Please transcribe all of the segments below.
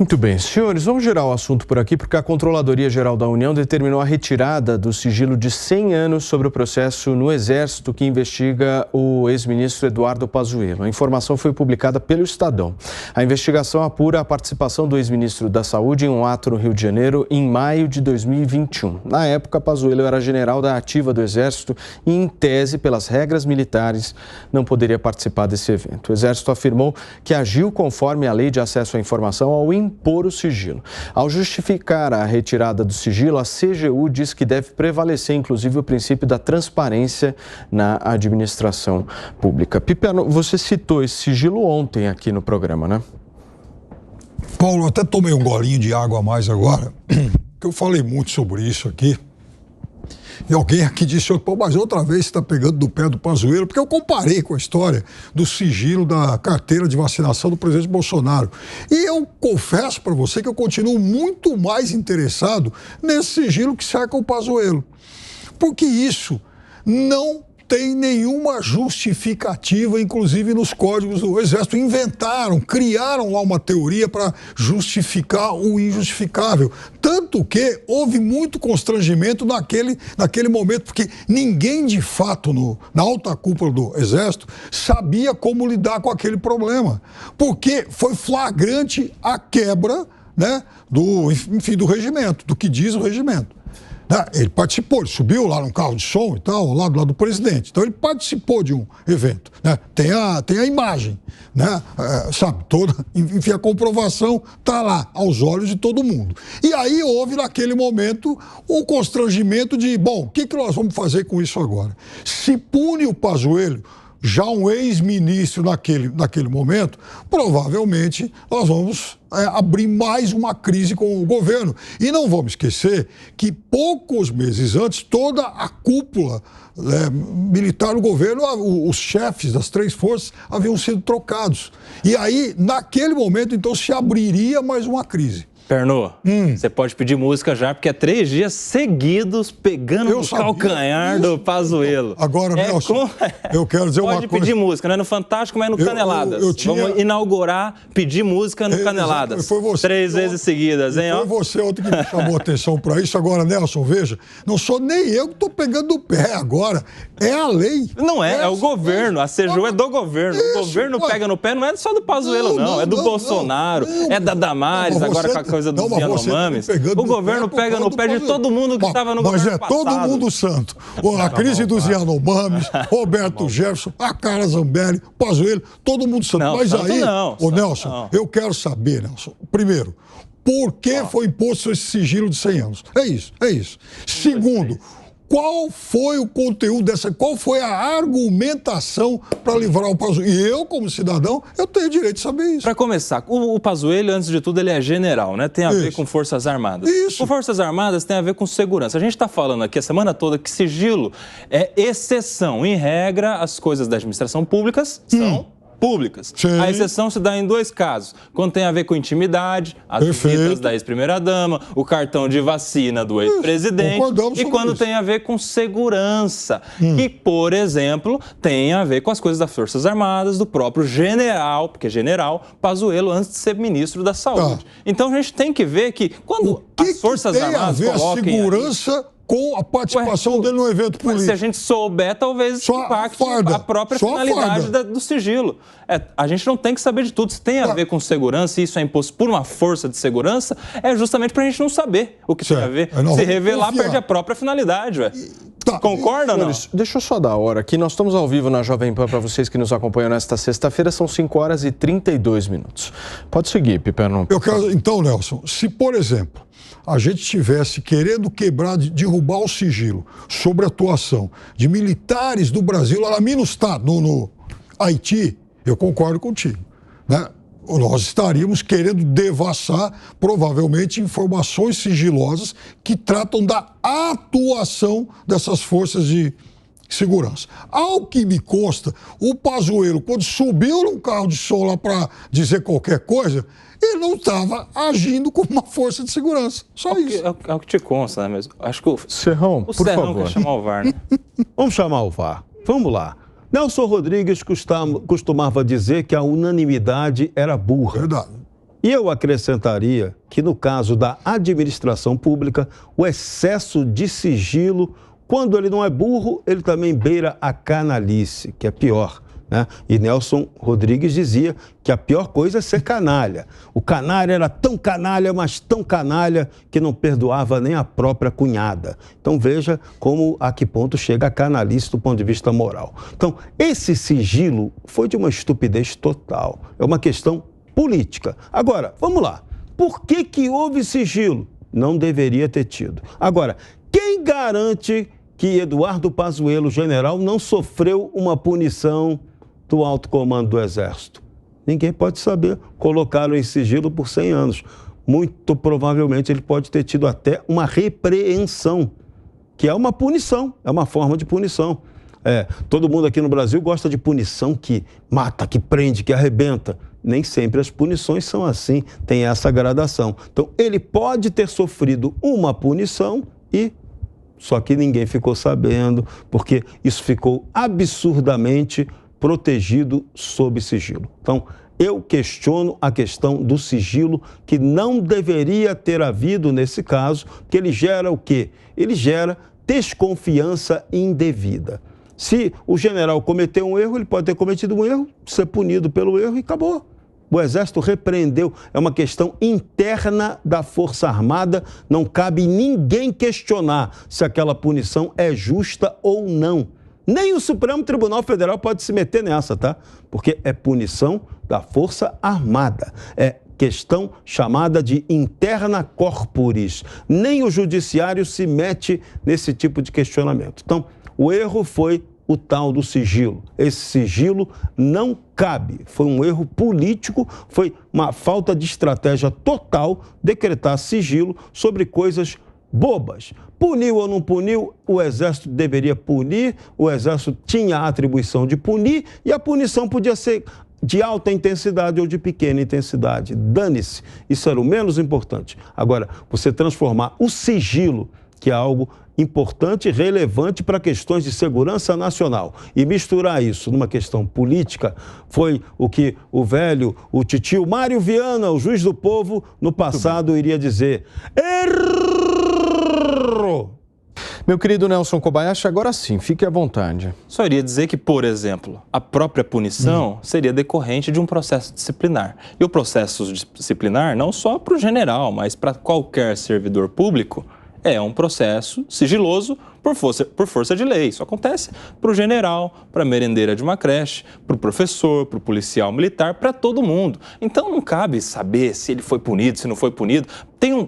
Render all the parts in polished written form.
Muito bem, senhores, vamos girar o assunto por aqui, porque a Controladoria Geral da União determinou a retirada do sigilo de 100 anos sobre o processo no Exército que investiga o ex-ministro Eduardo Pazuello. A informação foi publicada pelo Estadão. A investigação apura a participação do ex-ministro da Saúde em um ato no Rio de Janeiro em maio de 2021. Na época, Pazuello era general da ativa do Exército e, em tese, pelas regras militares, não poderia participar desse evento. O Exército afirmou que agiu conforme a Lei de Acesso à Informação ao impor o sigilo. Ao justificar a retirada do sigilo, a CGU diz que deve prevalecer, inclusive, o princípio da transparência na administração pública. Piperno, você citou esse sigilo ontem aqui no programa, né? Paulo, até tomei um golinho de água a mais agora, que eu falei muito sobre isso aqui. E alguém aqui disse, pô, mas outra vez você está pegando do pé do Pazuello, porque eu comparei com a história do sigilo da carteira de vacinação do presidente Bolsonaro. E eu confesso para você que eu continuo muito mais interessado nesse sigilo que cerca o Pazuello. Porque isso não tem nenhuma justificativa, inclusive nos códigos do Exército. Criaram lá uma teoria para justificar o injustificável. Tanto que houve muito constrangimento naquele momento, porque ninguém, de fato, na alta cúpula do Exército, sabia como lidar com aquele problema. Porque foi flagrante a quebra, né, do regimento, do que diz o regimento. Ele participou, ele subiu lá no carro de som e tal, ao lado do presidente. Então ele participou de um evento, né? Tem a imagem, né? Sabe, enfim, a comprovação está lá, aos olhos de todo mundo. E aí houve, naquele momento, o constrangimento de, bom, o que nós vamos fazer com isso agora? Se pune o Pazuello, já um ex-ministro naquele momento, provavelmente nós vamos abrir mais uma crise com o governo. E não vamos esquecer que poucos meses antes, toda a cúpula militar do governo, os chefes das três forças haviam sido trocados. E aí, naquele momento, então, se abriria mais uma crise. Perno, você pode pedir música já, porque é 3 dias seguidos pegando no calcanhar do Pazuello. Agora, Nelson, eu quero dizer uma coisa. Pode pedir música, não é no Fantástico, mas é no Caneladas. Vamos inaugurar, pedir música no Caneladas. Foi você, 3 vezes seguidas, hein? Foi você ontem que me chamou a atenção para isso. Agora, Nelson, veja, não sou nem eu que estou pegando o pé agora. É a lei. Não é o governo. A CGU é do governo. O governo pega no pé, não é só do Pazuello, não. É do Bolsonaro, é da Damares, agora com a coisa dos Yanomamis. O governo pega no pé de todo mundo que estava no governo passado. Mas é todo mundo santo. A crise dos Yanomamis, Roberto Jefferson, a Carla Zambelli, Pazuello, todo mundo santo. Não, mas aí, Nelson, não. Eu quero saber, Nelson, primeiro, por que foi imposto esse sigilo de 100 anos? É isso. Segundo, qual foi o conteúdo qual foi a argumentação para livrar o Pazuello? E eu, como cidadão, eu tenho direito de saber isso. Para começar, o Pazuello, antes de tudo, ele é general, né? Tem a ver com Forças Armadas. Isso. Com Forças Armadas tem a ver com segurança. A gente está falando aqui a semana toda que sigilo é exceção. Em regra, as coisas da administração públicas são públicas. Sim. A exceção se dá em 2 casos. Quando tem a ver com intimidade, as visitas da ex-primeira-dama, o cartão de vacina do ex-presidente, e quando tem a ver com segurança, que, por exemplo, tem a ver com as coisas das Forças Armadas, do próprio general, porque general, Pazuello, antes de ser ministro da Saúde. Então a gente tem que ver que quando as Forças Armadas coloquem a segurança com a participação dele no evento político. Se a gente souber, talvez impacte a própria finalidade do sigilo. A gente não tem que saber de tudo. Se tem a ver com segurança, e isso é imposto por uma força de segurança, é justamente para a gente não saber o que tem a ver. Se revelar, perde a própria finalidade, ué. Concorda ou não? Deixa eu só dar a hora aqui. Nós estamos ao vivo na Jovem Pan para vocês que nos acompanham nesta sexta-feira. São 5h32. Pode seguir, Piperno. Então, Nelson, se, por exemplo, a gente estivesse querendo derrubar o sigilo sobre a atuação de militares do Brasil lá na Minustah, no Haiti, eu concordo contigo, né? Nós estaríamos querendo devassar, provavelmente, informações sigilosas que tratam da atuação dessas forças de segurança. Ao que me consta, o Pazuello, quando subiu num carro de som lá para dizer qualquer coisa, ele não estava agindo como uma força de segurança. Só isso. É o que te consta, né, mesmo? Acho que o Serrão, por favor. Quer chamar o VAR, né? Vamos chamar o VAR. Vamos lá. Nelson Rodrigues costumava dizer que a unanimidade era burra. Verdade. E eu acrescentaria que, no caso da administração pública, o excesso de sigilo, quando ele não é burro, ele também beira a canalice, que é pior, né? E Nelson Rodrigues dizia que a pior coisa é ser canalha. O canalha era tão canalha, mas tão canalha, que não perdoava nem a própria cunhada. Então veja a que ponto chega a canalice do ponto de vista moral. Então, esse sigilo foi de uma estupidez total. É uma questão política. Agora, vamos lá. Por que houve sigilo? Não deveria ter tido. Agora, quem garante que Eduardo Pazuello, general, não sofreu uma punição do alto comando do Exército? Ninguém pode saber. Colocaram em sigilo por 100 anos. Muito provavelmente ele pode ter tido até uma repreensão, que é uma punição, é uma forma de punição. Todo mundo aqui no Brasil gosta de punição que mata, que prende, que arrebenta. Nem sempre as punições são assim, tem essa gradação. Então, ele pode ter sofrido uma punição só que ninguém ficou sabendo, porque isso ficou absurdamente protegido sob sigilo. Então, eu questiono a questão do sigilo, que não deveria ter havido nesse caso, porque ele gera o quê? Ele gera desconfiança indevida. Se o general cometeu um erro, ele pode ter cometido um erro, ser punido pelo erro e acabou. O Exército repreendeu, é uma questão interna da Força Armada, não cabe ninguém questionar se aquela punição é justa ou não. Nem o Supremo Tribunal Federal pode se meter nessa, tá? Porque é punição da Força Armada. É questão chamada de interna corporis. Nem o Judiciário se mete nesse tipo de questionamento. Então, o erro foi o tal do sigilo. Esse sigilo não cabe. Foi um erro político, foi uma falta de estratégia total decretar sigilo sobre coisas bobas. Puniu ou não puniu, o Exército deveria punir, o Exército tinha a atribuição de punir e a punição podia ser de alta intensidade ou de pequena intensidade. Dane-se, isso era o menos importante. Agora, você transformar o sigilo, que é algo importante e relevante para questões de segurança nacional, e misturar isso numa questão política, foi o que o titio Mário Viana, o juiz do povo, no passado iria dizer: errou! Meu querido Nelson Kobayashi, agora sim, fique à vontade. Só iria dizer que, por exemplo, a própria punição seria decorrente de um processo disciplinar. E o processo disciplinar, não só para o general, mas para qualquer servidor público, é um processo sigiloso por força de lei. Isso acontece para o general, para a merendeira de uma creche, para o professor, para o policial militar, para todo mundo. Então não cabe saber se ele foi punido, se não foi punido.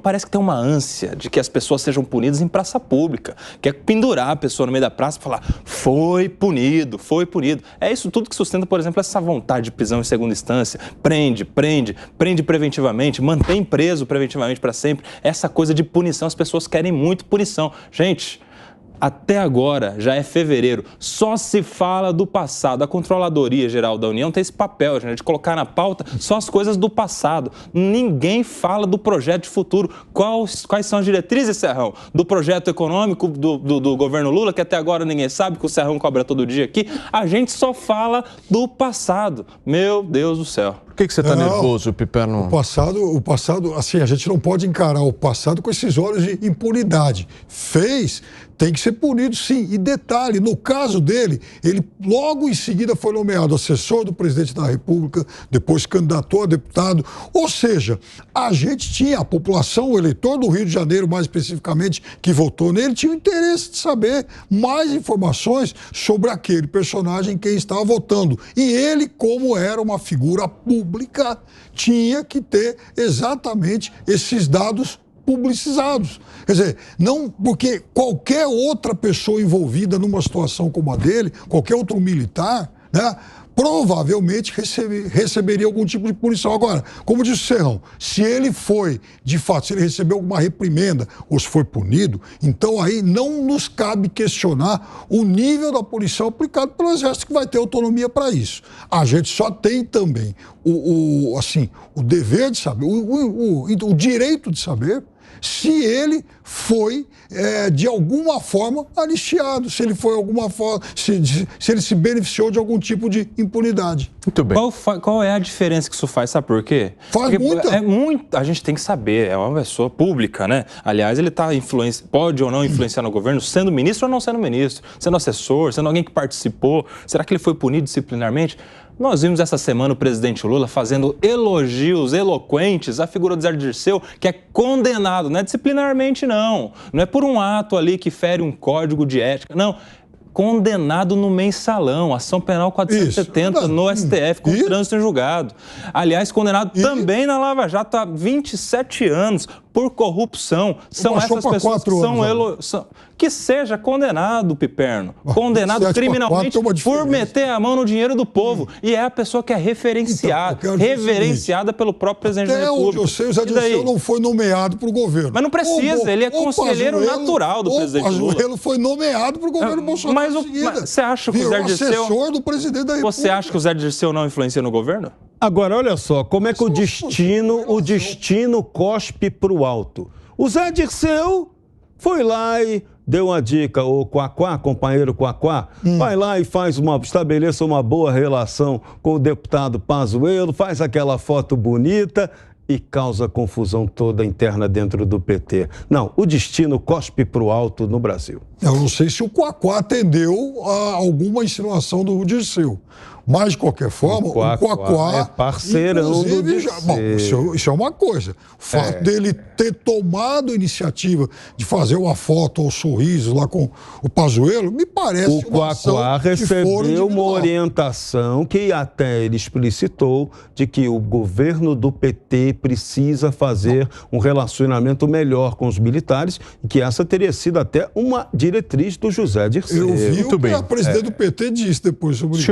Parece que tem uma ânsia de que as pessoas sejam punidas em praça pública. Quer pendurar a pessoa no meio da praça e falar: foi punido, foi punido. É isso tudo que sustenta, por exemplo, essa vontade de prisão em segunda instância. Prende preventivamente, mantém preso preventivamente para sempre. Essa coisa de punição, as pessoas querem muito punição. Gente, até agora, já é fevereiro, só se fala do passado. A Controladoria Geral da União tem esse papel, gente, de colocar na pauta só as coisas do passado. Ninguém fala do projeto de futuro. Quais são as diretrizes, Serrão? Do projeto econômico do governo Lula, que até agora ninguém sabe, que o Serrão cobra todo dia aqui. A gente só fala do passado. Meu Deus do céu. Por que você está nervoso, Piperno? O passado, assim, a gente não pode encarar o passado com esses olhos de impunidade. Tem que ser punido, sim. E detalhe, no caso dele, ele logo em seguida foi nomeado assessor do presidente da República, depois candidatou a deputado. Ou seja, a população, o eleitor do Rio de Janeiro, mais especificamente, que votou nele, tinha o interesse de saber mais informações sobre aquele personagem em quem estava votando. E ele, como era uma figura pública, tinha que ter exatamente esses dados publicizados. Quer dizer, não porque qualquer outra pessoa envolvida numa situação como a dele, qualquer outro militar, né, provavelmente receberia algum tipo de punição. Agora, como disse o Serrão, se ele foi, de fato, se ele recebeu alguma reprimenda ou se foi punido, então aí não nos cabe questionar o nível da punição aplicado pelo Exército, que vai ter autonomia para isso. A gente só tem também o dever de saber, o direito de saber, se ele foi, de alguma forma, anistiado, se ele foi alguma forma, se ele se beneficiou de algum tipo de impunidade. Muito bem. Qual é a diferença que isso faz? Sabe por quê? Porque muita. A gente tem que saber, é uma pessoa pública, né? Aliás, ele pode ou não influenciar no governo, sendo ministro ou não sendo ministro, sendo assessor, sendo alguém que participou. Será que ele foi punido disciplinarmente? Nós vimos essa semana o presidente Lula fazendo elogios eloquentes à figura do Zé Dirceu, que é condenado, não é disciplinarmente, não. Não é por um ato ali que fere um código de ética, não. Condenado no mensalão, ação penal 470 no STF, com trânsito em julgado. Aliás, condenado também na Lava Jato há 27 anos por corrupção. São essas pessoas que que seja condenado, Piperno. Condenado criminalmente por meter a mão no dinheiro do povo. E é a pessoa que é reverenciada pelo próprio presidente da República. Até onde eu sei, o Zé Dirceu não foi nomeado para o governo. Mas não precisa, ele é conselheiro natural do presidente Lula. O Pazuello foi nomeado para o governo Bolsonaro. Mas você acha que o Zé Dirceu... assessor do presidente da República. Você acha que o Zé Dirceu não influencia no governo? Agora, olha só, como é que o destino cospe para o alto. O Zé Dirceu foi lá e deu uma dica, o Quaquá, companheiro Quaquá, vai lá e estabeleça uma boa relação com o deputado Pazuello, faz aquela foto bonita e causa confusão toda interna dentro do PT. Não, o destino cospe para o alto no Brasil. Eu não sei se o Quaquá atendeu a alguma insinuação do Dirceu. Mas, de qualquer forma, o Quaquá é parceirão do Dirceu. Isso é uma coisa. O fato dele ter tomado a iniciativa de fazer uma foto ao sorriso lá com o Pazuello, me parece o Quaquá recebeu uma orientação que até ele explicitou de que o governo do PT precisa fazer um relacionamento melhor com os militares e que essa teria sido até uma diretriz do José Dirceu. Eu vi o que a presidente do PT disse depois sobre isso.